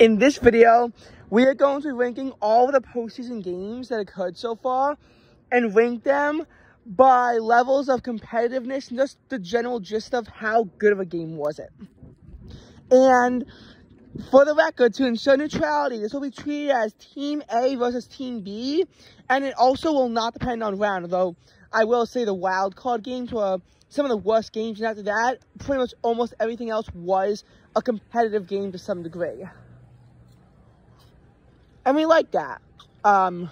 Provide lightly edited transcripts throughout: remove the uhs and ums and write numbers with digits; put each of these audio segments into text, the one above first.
In this video, we are going to be ranking all of the postseason games that occurred so far and rank them by levels of competitiveness and just the general gist of how good of a game was it. And for the record, to ensure neutrality, this will be treated as Team A versus Team B, and it also will not depend on round, although I will say the wild card games were some of the worst games, and after that, pretty much almost everything else was a competitive game to some degree. And we like that. And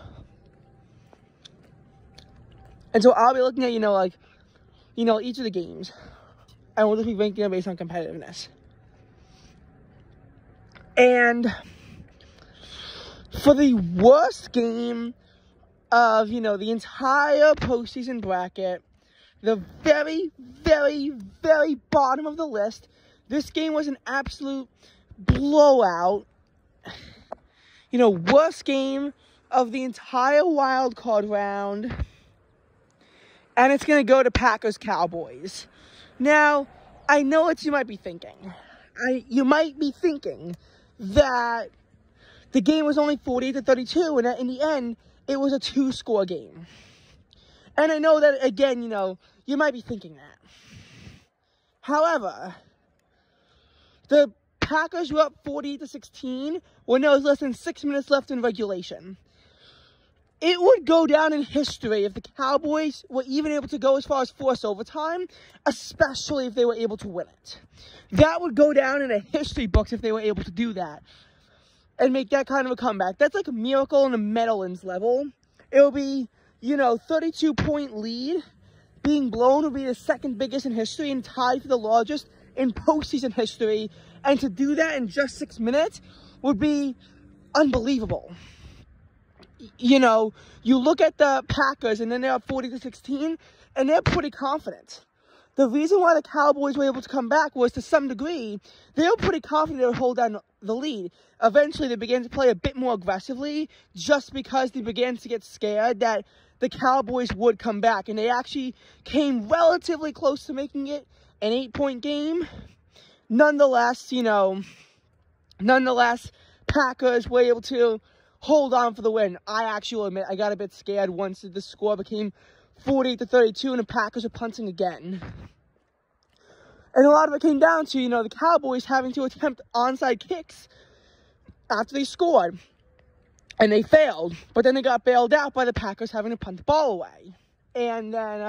so I'll be looking at, each of the games, and we'll just be ranking them based on competitiveness. And for the worst game of, the entire postseason bracket, the very, very, very bottom of the list, this game was an absolute blowout. Worst game of the entire wild card round. And it's going to go to Packers-Cowboys. Now, I know what you might be thinking. You might be thinking that the game was only 40-32, and that in the end, it was a 2-score game. And I know that, again, you might be thinking that. However, the Packers were up 40-16 when there was less than 6 minutes left in regulation. It would go down in history if the Cowboys were even able to go as far as forced overtime, especially if they were able to win it. That would go down in the history books if they were able to do that and make that kind of a comeback. That's like a miracle on a Meadowlands level. It will be, 32-point lead being blown will be the second biggest in history and tied for the largest in postseason history. And to do that in just 6 minutes would be unbelievable. You look at the Packers and then they're up 40-16 and they're pretty confident. The reason why the Cowboys were able to come back was, to some degree, they were pretty confident they would hold down the lead. Eventually, they began to play a bit more aggressively just because they began to get scared that the Cowboys would come back. And they actually came relatively close to making it an 8-point game. Nonetheless, Packers were able to hold on for the win. I actually will admit I got a bit scared once the score became 40-32 and the Packers are punting again. And a lot of it came down to, the Cowboys having to attempt onside kicks after they scored. And they failed, but then they got bailed out by the Packers having to punt the ball away. And then,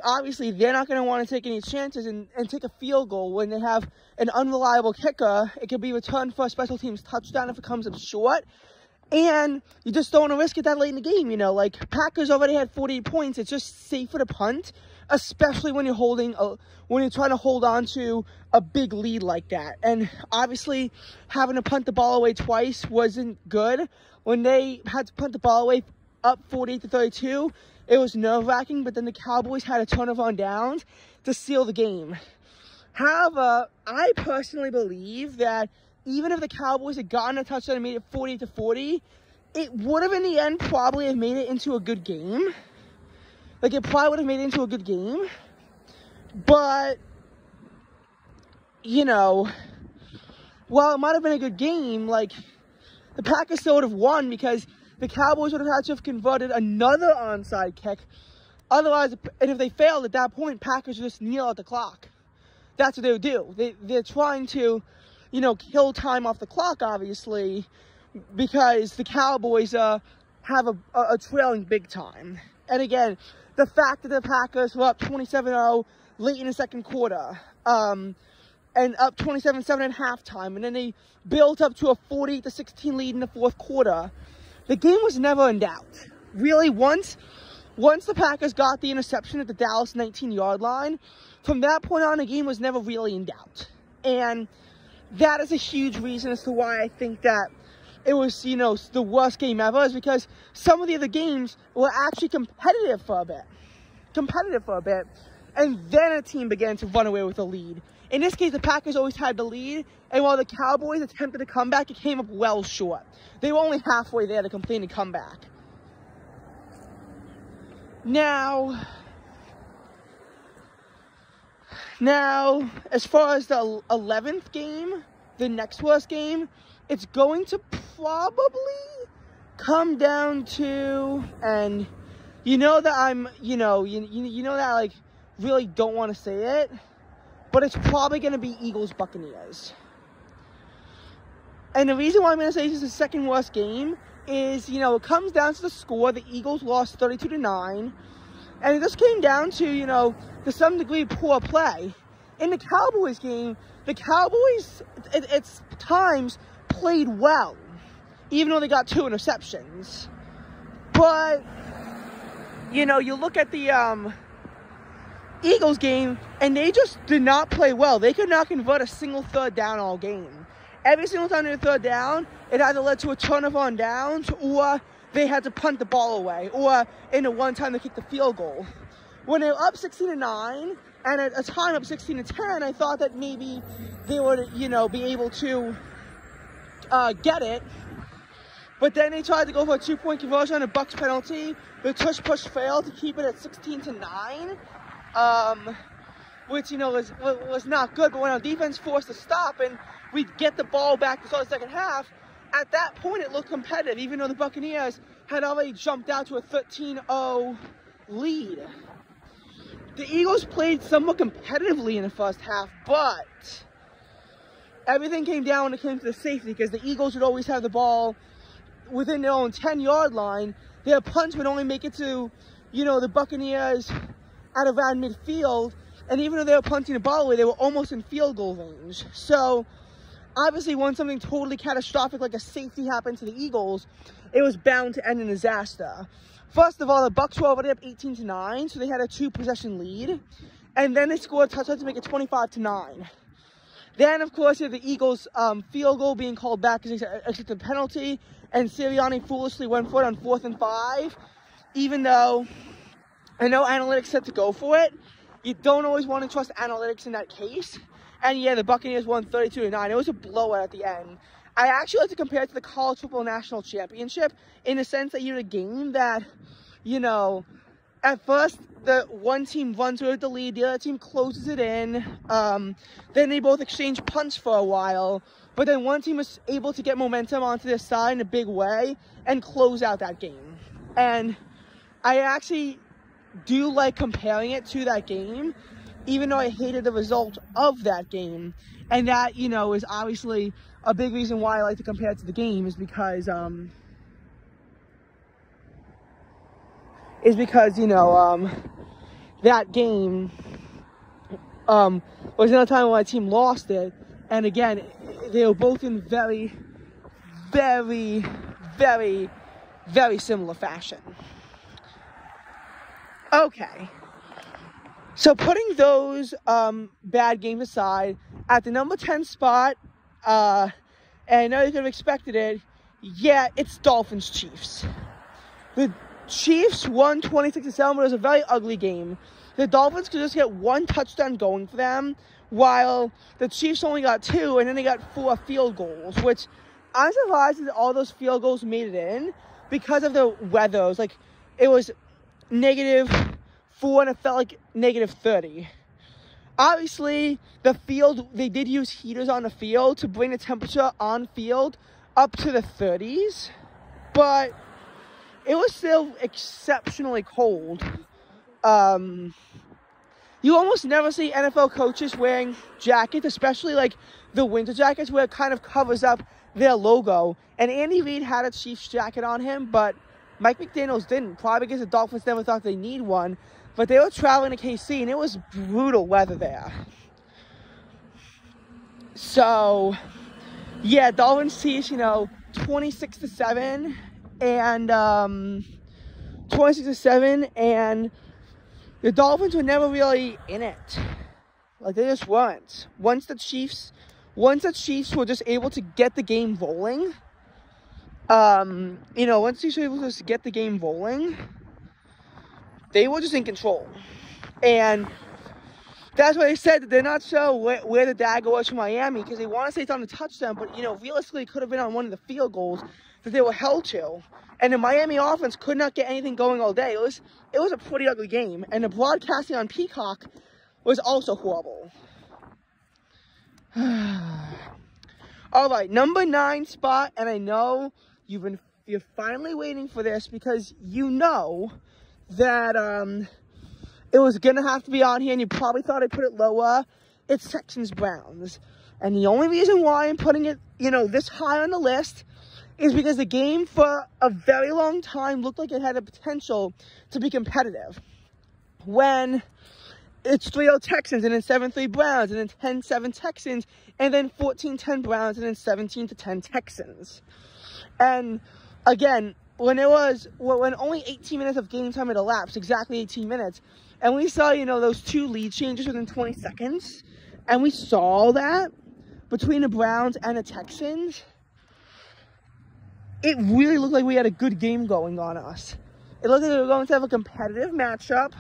obviously they're not going to want to take any chances and take a field goal when they have an unreliable kicker. It could be returned for a special teams touchdown if it comes up short. And you just don't want to risk it that late in the game, Packers already had 48 points. It's just safer to punt, especially when you're trying to hold on to a big lead like that. And obviously, having to punt the ball away twice wasn't good. When they had to punt the ball away up 48-32, it was nerve-wracking, but then the Cowboys had a turnover on downs to seal the game. However, I personally believe that even if the Cowboys had gotten a touchdown and made it 40-40, it would have in the end probably have made it into a good game. It probably would have made it into a good game. But, while it might have been a good game, the Packers still would have won because the Cowboys would have had to have converted another onside kick. Otherwise, and if they failed at that point, Packers would just kneel at the clock. That's what they would do. They're trying to, kill time off the clock, obviously, because the Cowboys have a trailing big time. And again, the fact that the Packers were up 27-0 late in the second quarter, and up 27-7 at halftime, and then they built up to a 40-16 lead in the fourth quarter. The game was never in doubt. Really, once the Packers got the interception at the Dallas 19-yard line, from that point on, the game was never really in doubt. And that is a huge reason as to why I think that it was, the worst game ever, is because some of the other games were actually competitive for a bit. And then a team began to run away with the lead. In this case, the Packers always had the lead, and while the Cowboys attempted to come back, it came up well short. They were only halfway there to complete a comeback. Now, as far as the 11th game the next worst game, it's going to probably come down to, and you know that I'm, you know that I like really don't want to say it, but it's probably going to be Eagles-Buccaneers. And the reason why I'm going to say this is the second worst game is, it comes down to the score. The Eagles lost 32-9. And it just came down to, to some degree, poor play. In the Cowboys game, the Cowboys, it's times, played well, even though they got 2 interceptions. But, you look at the Eagles game, and they just did not play well. They could not convert a single third down all game. Every single time they were third down, it either led to a turnover on downs, or they had to punt the ball away, or in the one time they kicked the field goal. When they were up 16-9, and at a time up 16-10, I thought that maybe they would, be able to get it. But then they tried to go for a 2-point conversion on a Bucs penalty. The tush-push failed to keep it at 16-9, which, was not good. But when our defense forced to stop and we'd get the ball back to start the second half, at that point it looked competitive, even though the Buccaneers had already jumped out to a 13-0 lead. The Eagles played somewhat competitively in the first half, but everything came down when it came to the safety, because the Eagles would always have the ball within their own 10-yard line. Their punts would only make it to, the Buccaneers at around midfield, and even though they were punting the ball away, they were almost in field goal range. So, obviously, when something totally catastrophic like a safety happened to the Eagles, it was bound to end in disaster. First of all, the Bucs were already up 18-9, so they had a 2-possession lead, and then they scored a touchdown to make it 25-9. Then, of course, you have the Eagles' field goal being called back because they accepted a penalty, and Sirianni foolishly went for it on 4th and 5, even though I know analytics said to go for it. You don't always want to trust analytics in that case. And yeah, the Buccaneers won 32-9. It was a blowout at the end. I actually like to compare it to the College Football National Championship in the sense that you had a game that, at first the one team runs with the lead, the other team closes it in. Then they both exchange punts for a while, but then one team was able to get momentum onto their side in a big way and close out that game. And I actually do like comparing it to that game, even though I hated the result of that game. And that, is obviously a big reason why I like to compare it to the game, is because, that game, was another time when my team lost it. And again, they were both in very, very, very, very similar fashion. Okay. So putting those bad games aside, at the number 10 spot, and I know you could have expected it, yeah, it's Dolphins-Chiefs. The Chiefs won 26-7, but it was a very ugly game. The Dolphins could just get 1 touchdown going for them, while the Chiefs only got 2, and then they got 4 field goals, which I'm surprised that all those field goals made it in because of the weather. It was like, it was -4, and it felt like -30. Obviously, the field, they did use heaters on the field to bring the temperature on field up to the 30s, but it was still exceptionally cold. You almost never see NFL coaches wearing jackets, especially like the winter jackets where it kind of covers up their logo. And Andy Reid had a Chiefs jacket on him, but Mike McDaniels didn't, probably because the Dolphins never thought they need one. But they were traveling to KC, and it was brutal weather there. So, yeah, Dolphins Chiefs, 26-7, and 26-7, and the Dolphins were never really in it. Like, they just weren't. Once the Chiefs were just able to get the game rolling, once the Chiefs were able to get the game rolling, they were just in control. And that's why they said that they're not sure where the dagger was from Miami, because they want to say it's on the touchdown, but, realistically it could have been on one of the field goals that they were held to. And the Miami offense could not get anything going all day. It was a pretty ugly game. And the broadcasting on Peacock was also horrible. All right, number 9 spot, and I know you're finally waiting for this because you know that it was gonna have to be on here, and you probably thought I'd put it lower. It's Texans-Browns, and the only reason why I'm putting it, this high on the list is because the game for a very long time looked like it had the potential to be competitive. When it's 3-0 Texans, and then 7-3 Browns, and then 10-7 Texans, and then 14-10 Browns, and then 17-10 Texans. And again, when only 18 minutes of game time had elapsed, exactly 18 minutes, and we saw, those 2 lead changes within 20 seconds, and we saw that between the Browns and the Texans, it really looked like we had a good game going on us. It looked like we were going to have a competitive matchup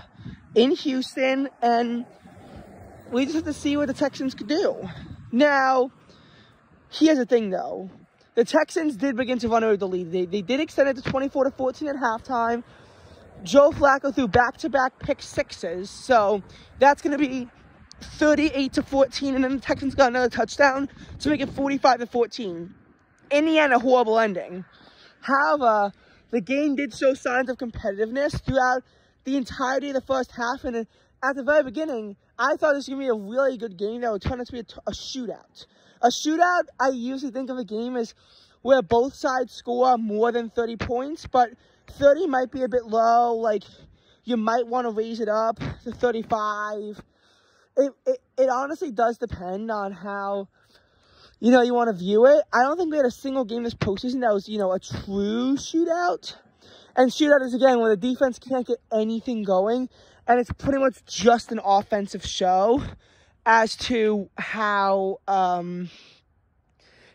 in Houston, and we just have to see what the Texans could do. Now, here's the thing, though. The Texans did begin to run over the lead. They did extend it to 24-14 at halftime. Joe Flacco threw back-to-back pick sixes, so that's going to be 38-14, and then the Texans got another touchdown to make it 45-14. In the end, a horrible ending. However, the game did show signs of competitiveness throughout the entirety of the first half, and at the very beginning, I thought this was going to be a really good game that would turn out to be a shootout. A shootout, I usually think of a game as where both sides score more than 30 points, but 30 might be a bit low. Like, you might want to raise it up to 35. It honestly does depend on how, you want to view it. I don't think we had a single game this postseason that was, a true shootout. And shootout is, again, where the defense can't get anything going, and it's pretty much just an offensive show as to how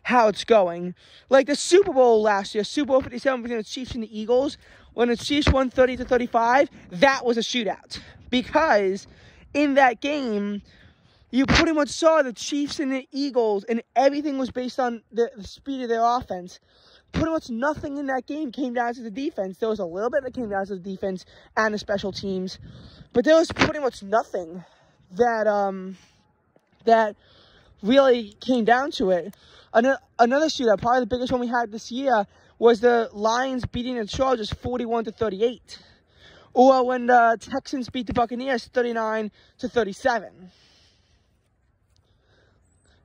it's going. Like the Super Bowl last year, Super Bowl 57 between the Chiefs and the Eagles, when the Chiefs won 30-35, that was a shootout. Because in that game, you pretty much saw the Chiefs and the Eagles, and everything was based on the speed of their offense. Pretty much nothing in that game came down to the defense. There was a little bit that came down to the defense and the special teams, but there was pretty much nothing that really came down to it. Another shootout, probably the biggest one we had this year, was the Lions beating the Chargers 41-38. Or when the Texans beat the Buccaneers 39-37.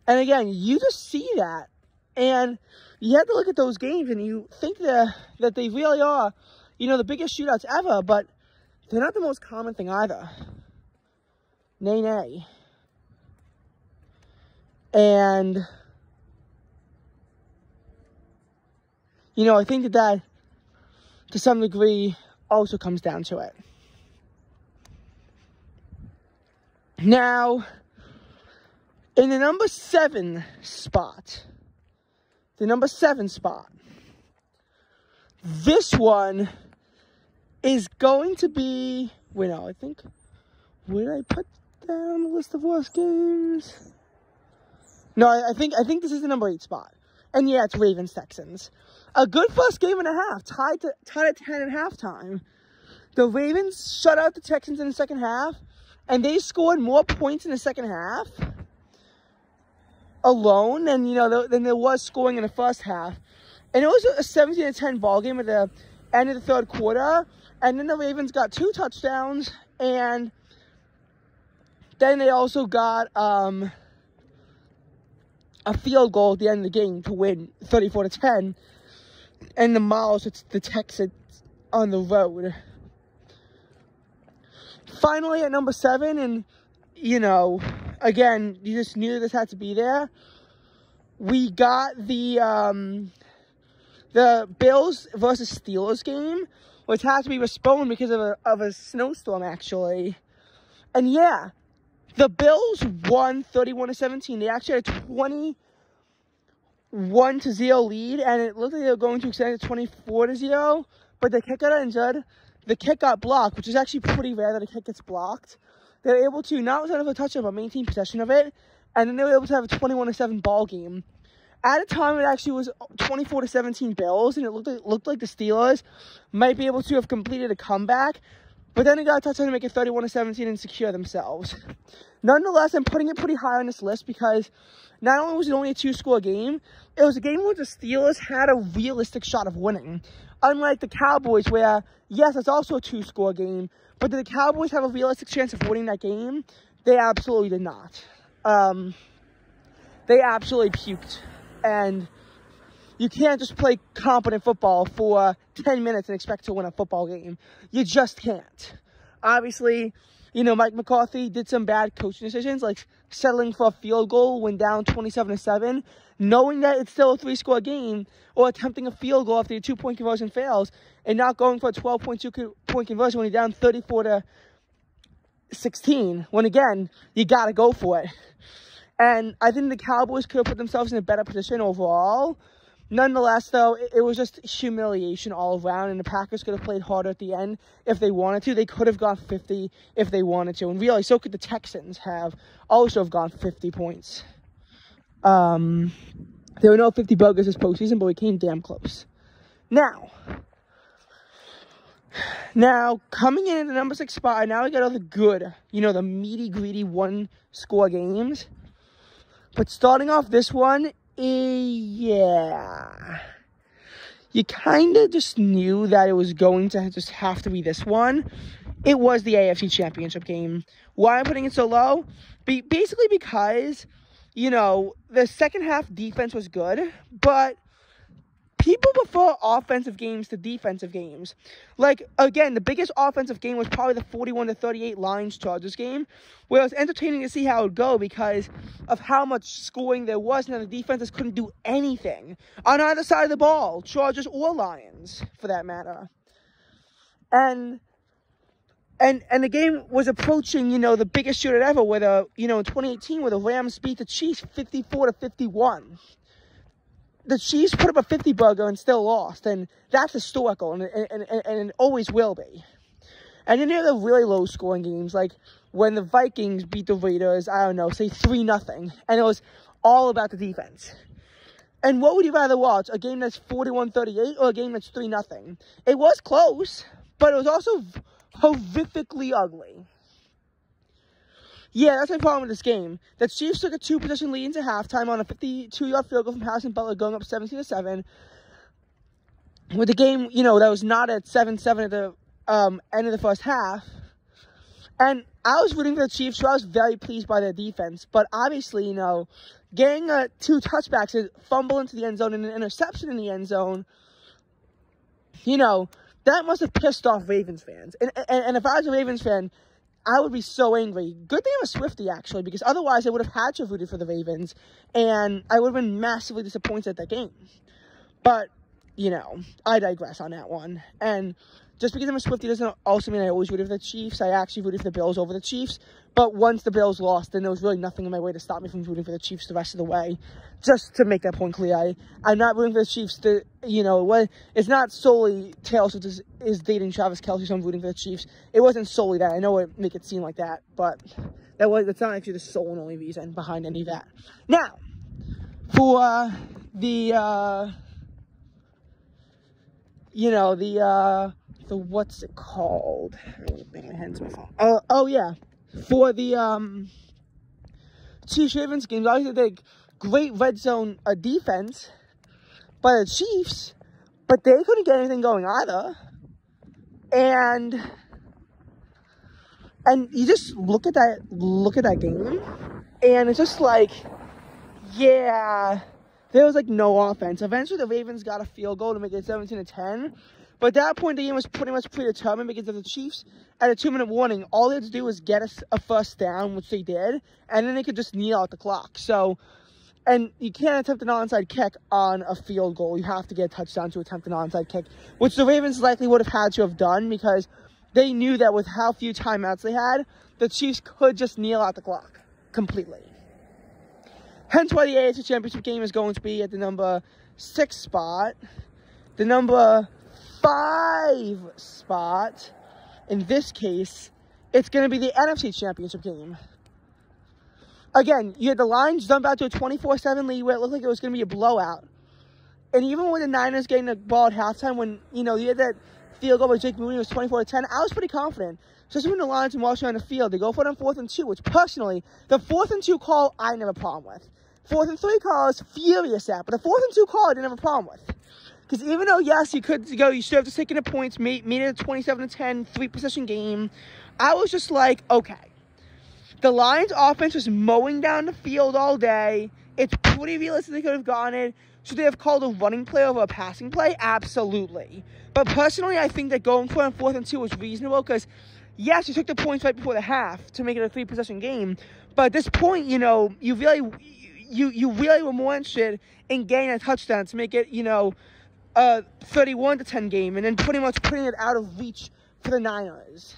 And again, you just see that. And you have to look at those games and you think that they really are, the biggest shootouts ever, but they're not the most common thing either. Nay. And, I think that to some degree also comes down to it. Now, in the number 7 spot, this one is going to be, where did I put that on the list of worst games? No, I think this is the number 8 spot. And yeah, it's Ravens-Texans. A good first game and a half, tied at 10 at halftime. The Ravens shut out the Texans in the second half, and they scored more points in the second half alone than, than there was scoring in the first half. And it was a 17-10 ball game at the end of the third quarter. And then the Ravens got 2 touchdowns, and then they also got a field goal at the end of the game to win 34-10. And it's the Texans on the road. Finally, at number 7, and, again, you just knew this had to be there. We got the Bills versus Steelers game, which had to be postponed because of a snowstorm, actually. And yeah, the Bills won 31-17. They actually had a 21-0 lead, and it looked like they were going to extend it to 24-0. But the kick got injured. The kick got blocked, which is actually pretty rare that a kick gets blocked. They were able to not return a touchdown, but maintain possession of it. And then they were able to have a 21-7 ball game. At a time, it actually was 24-17 Bills, and it looked like the Steelers might be able to have completed a comeback. But then they got a touchdown to make it 31-17 and secure themselves. Nonetheless, I'm putting it pretty high on this list because not only was it only a 2-score game, it was a game where the Steelers had a realistic shot of winning. Unlike the Cowboys where, yes, it's also a 2-score game, but did the Cowboys have a realistic chance of winning that game? They absolutely did not. They absolutely puked. And you can't just play competent football for 10 minutes and expect to win a football game. You just can't. Obviously, you know, Mike McCarthy did some bad coaching decisions, like settling for a field goal when down 27-7, knowing that it's still a 3-score game, or attempting a field goal after your 2-point conversion fails, and not going for a 12.2-point conversion when you're down 34-16, when again, you gotta go for it. And I think the Cowboys could have put themselves in a better position overall. Nonetheless, though, it was just humiliation all around, and the Packers could have played harder at the end if they wanted to. They could have gone 50 if they wanted to, and really, so could the Texans also have gone 50 points. There were no 50 burgers this postseason, but we came damn close. Now, coming in at the number 6 spot, now we got all the good, you know, the meaty, greedy 1-score games. But starting off this one, yeah, you kind of just knew that it was going to just have to be this one. It was the AFC Championship game. Why I'm putting it so low? Basically because, you know, the second half defense was good, but people prefer offensive games to defensive games. Like, again, the biggest offensive game was probably the 41-38 Lions-Chargers game, where it was entertaining to see how it would go because of how much scoring there was, and the defenses couldn't do anything on either side of the ball, Chargers or Lions, for that matter. And the game was approaching, you know, the biggest shootout ever, where in 2018, where the Rams beat the Chiefs 54-51. The Chiefs put up a 50-burger and still lost, and that's historical, and it always will be. And then there are the really low-scoring games, like when the Vikings beat the Raiders, I don't know, say 3-0, and it was all about the defense. And what would you rather watch, a game that's 41-38 or a game that's 3-0? It was close, but it was also horrifically ugly. Yeah, that's my problem with this game. The Chiefs took a 2-possession lead into halftime on a 52-yard field goal from Harrison Butler, going up 17-7. With the game, you know, that was not at 7-7 at the end of the first half. And I was rooting for the Chiefs, so I was very pleased by their defense. But obviously, you know, getting 2 touchbacks, a fumble into the end zone and an interception in the end zone, you know, that must have pissed off Ravens fans. And if I was a Ravens fan, I would be so angry. Good thing I'm a Swiftie, actually, because otherwise I would have had to have rooted for the Ravens, and I would have been massively disappointed at that game. But, you know, I digress on that one. And just because I'm a Swiftie doesn't also mean I always rooted for the Chiefs. I actually rooted for the Bills over the Chiefs. But once the Bills lost, then there was really nothing in my way to stop me from rooting for the Chiefs the rest of the way. Just to make that point clear, I'm not rooting for the Chiefs to, you know, it's not solely Taylor Swift is dating Travis Kelce, so I'm rooting for the Chiefs. It wasn't solely that. I know it make it seem like that, but that's not actually the sole and only reason behind any of that. Now, for the what's it called? Bang my hands on my phone. Oh yeah. For the Chiefs-Ravens games, obviously they did great red zone defense by the Chiefs, but they couldn't get anything going either. And you just look at that game, and it's just like, yeah, there was like no offense. Eventually, the Ravens got a field goal to make it 17-10. But at that point, the game was pretty much predetermined because of the Chiefs. At a 2-minute warning, all they had to do was get a first down, which they did, and then they could just kneel out the clock. So, and you can't attempt an onside kick on a field goal. You have to get a touchdown to attempt an onside kick, which the Ravens likely would have had to have done because they knew that with how few timeouts they had, the Chiefs could just kneel out the clock completely. Hence why the AFC Championship game is going to be at the number 6 spot. The number 5 spot, in this case, it's going to be the NFC Championship game. Again, you had the Lions jump out to a 24-7 lead where it looked like it was going to be a blowout. And even with the Niners getting the ball at halftime, when, you know, you had that field goal by Jake Moody was 24-10. I was pretty confident. Just when the Lions were marching on the field, they go for it on 4th and 2, which personally, the 4th and 2 call, I never have a problem with. 4th and 3 call I was furious at, but the 4th and 2 call I didn't have a problem with. Because even though, yes, you should have just taken the points, made it a 27-10, 3-possession game, I was just like, okay. The Lions offense was mowing down the field all day. It's pretty realistic they could have gotten it. Should they have called a running play over a passing play? Absolutely. But personally, I think that going for it on 4th and 2 was reasonable because, yes, you took the points right before the half to make it a 3-possession game. But at this point, you really were more interested in getting a touchdown to make it, a 31-10 game and then pretty much putting it out of reach for the Niners.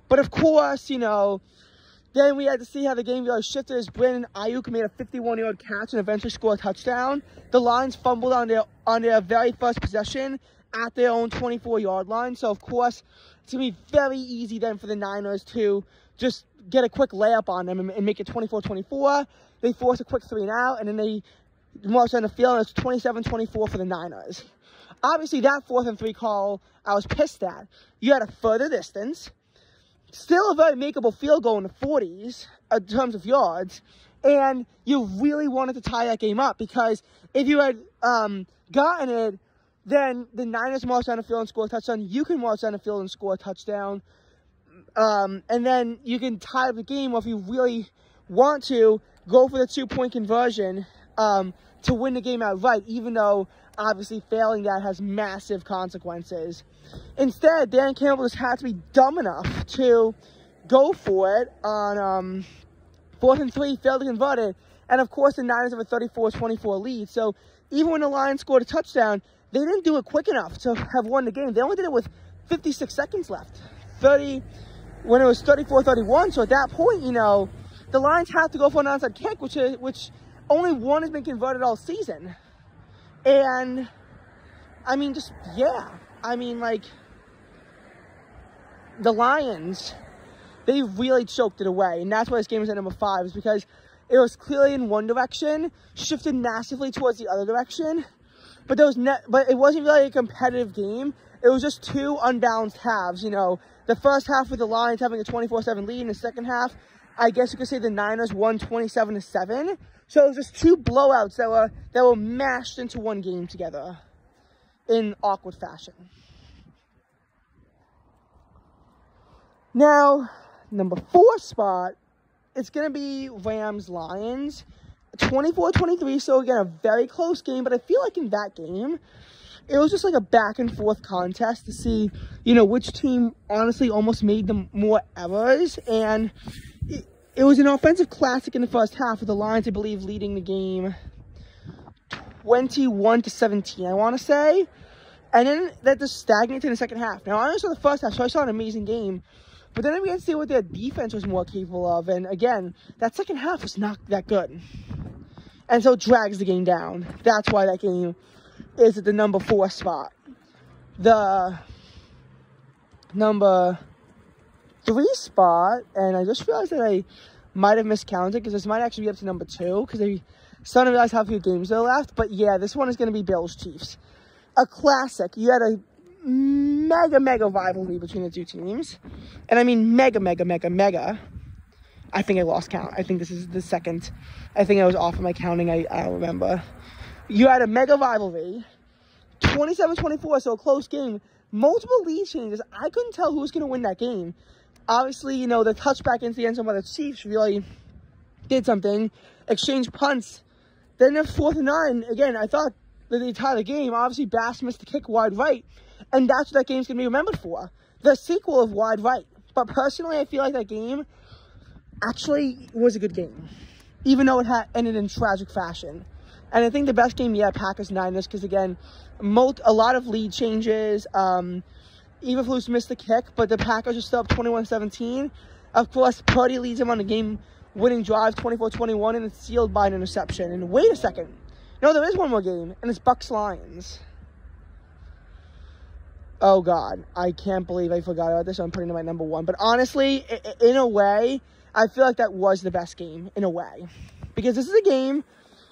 But of course, then we had to see how the game really shifted as Brandon Ayuk made a 51-yard catch and eventually scored a touchdown. The Lions fumbled on their very first possession at their own 24-yard line. So, of course, it's going to be very easy then for the Niners to just get a quick layup on them and make it 24-24. They force a quick 3-and-out, and then they march on the field, and it's 27-24 for the Niners. Obviously, that 4th and 3 call I was pissed at. You had a further distance. Still a very makeable field goal in the 40s in terms of yards. And you really wanted to tie that game up because if you had gotten it, then the Niners march down the field and score a touchdown. You can march down the field and score a touchdown. And then you can tie up the game, or if you really want to, go for the 2-point conversion to win the game outright, even though obviously failing that has massive consequences. Instead, Dan Campbell just had to be dumb enough to go for it on 4th and 3, failed to convert it, and of course the Niners have a 34-24 lead. So even when the Lions scored a touchdown, they didn't do it quick enough to have won the game. They only did it with 56 seconds left. When it was 34-31, so at that point, the Lions have to go for an onside kick, which only one has been converted all season. And, the Lions, they really choked it away. And that's why this game is at number 5, is because it was clearly in one direction, shifted massively towards the other direction. But but it wasn't really a competitive game. It was just two unbalanced halves, The first half with the Lions having a 24-7 lead, and the second half, I guess you could say the Niners won 27-7. So it was just two blowouts that were mashed into one game together in awkward fashion. Now, number 4 spot, it's going to be Rams-Lions. 24-23, so again, a very close game. But I feel like in that game, it was just like a back-and-forth contest to see, which team honestly almost made the more errors. And it was an offensive classic in the first half with the Lions, I believe, leading the game 21-17, I want to say. And then that just stagnated in the second half. Now, I only saw the first half, so I saw an amazing game. But then we had to see what their defense was more capable of. And again, that second half was not that good. And so it drags the game down. That's why that game is at the number 4 spot. The number 3 spot, and I just realized that I might have miscounted because this might actually be up to number 2 because I suddenly realized how few games there are left. But yeah, this one is going to be Bills-Chiefs. A classic. You had a mega rivalry between the two teams. And I mean mega. I think I lost count. I think this is the second. I think I was off of my counting. I don't remember. You had a mega rivalry. 27-24, so a close game. Multiple lead changes. I couldn't tell who was going to win that game. Obviously, the touchback into the end zone by the Chiefs really did something. Exchange punts. Then the 4th and 9. Again, I thought that they tied the game. Obviously, Bass missed the kick wide right. And that's what that game's going to be remembered for. The sequel of wide right. But personally, I feel like that game actually was a good game. Even though it ended in tragic fashion. And I think the best game yet, Packers-Niners, because again, a lot of lead changes. Eberflus missed the kick, but the Packers are still up 21-17. Of course, Purdy leads them on the game-winning drive, 24-21, and it's sealed by an interception. And wait a second. No, there is one more game, and it's Bucs-Lions. Oh, God. I can't believe I forgot about this, so I'm putting it at my number 1. But honestly, in a way, I feel like that was the best game, in a way. Because this is a game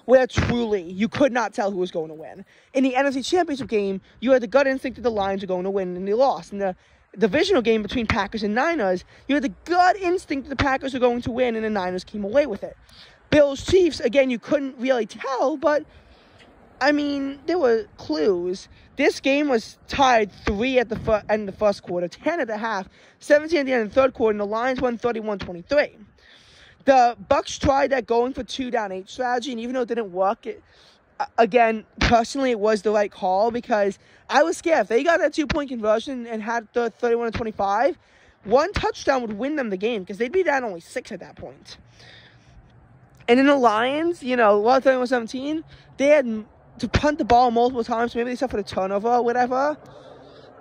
where truly you could not tell who was going to win. In the NFC Championship game, you had the gut instinct that the Lions were going to win, and they lost. In the divisional game between Packers and Niners, you had the gut instinct that the Packers were going to win, and the Niners came away with it. Bills Chiefs, again, you couldn't really tell, but I mean, there were clues. This game was tied 3 at the end of the first quarter, 10 at the half, 17 at the end of the third quarter, and the Lions won 31-23. The Bucs tried that going for 2 down 8 strategy, and even though it didn't work, again, personally, it was the right call because I was scared. If they got that 2-point conversion and had the 31-25, one touchdown would win them the game because they'd be down only 6 at that point. And in the Lions, 31-17, they had to punt the ball multiple times. Maybe they suffered a turnover or whatever.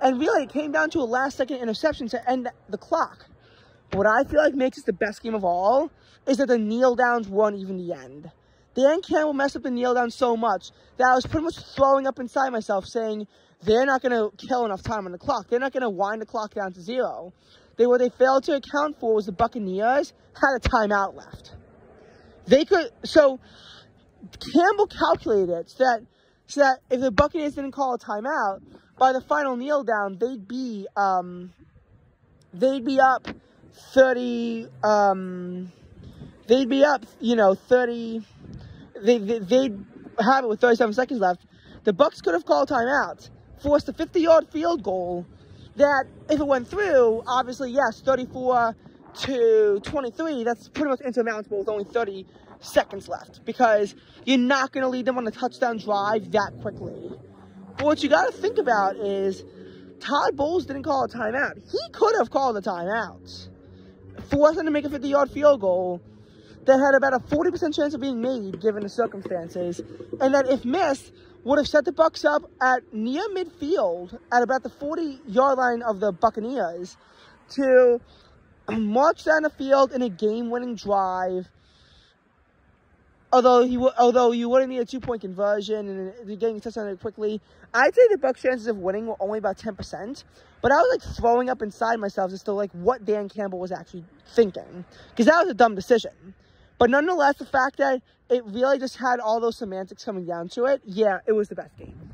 And really, it came down to a last-second interception to end the clock. What I feel like makes this the best game of all is that the kneel downs weren't even the end. Dan Campbell messed up the kneel down so much that I was pretty much throwing up inside myself saying they're not going to kill enough time on the clock. They're not going to wind the clock down to 0. What they failed to account for was the Buccaneers had a timeout left. So Campbell calculated it so that if the Buccaneers didn't call a timeout, by the final kneel down, they'd be up 30, they'd be up, 30, they'd have it with 37 seconds left. The Bucs could have called timeout, forced a 50-yard field goal that, if it went through, obviously, yes, 34-23, that's pretty much insurmountable with only 30 seconds left because you're not going to lead them on a touchdown drive that quickly. But what you got to think about is Todd Bowles didn't call a timeout. He could have called a timeout. Forced them to make a 50-yard field goal that had about a 40% chance of being made given the circumstances, and that if missed, would have set the Bucs up at near midfield at about the 40-yard line of the Buccaneers to march down the field in a game-winning drive. Although you wouldn't need a 2-point conversion and getting a touchdown quickly, I'd say the Bucs' chances of winning were only about 10%. But I was throwing up inside myself as to what Dan Campbell was actually thinking, because that was a dumb decision. But nonetheless, the fact that it really just had all those semantics coming down to it, yeah, it was the best game.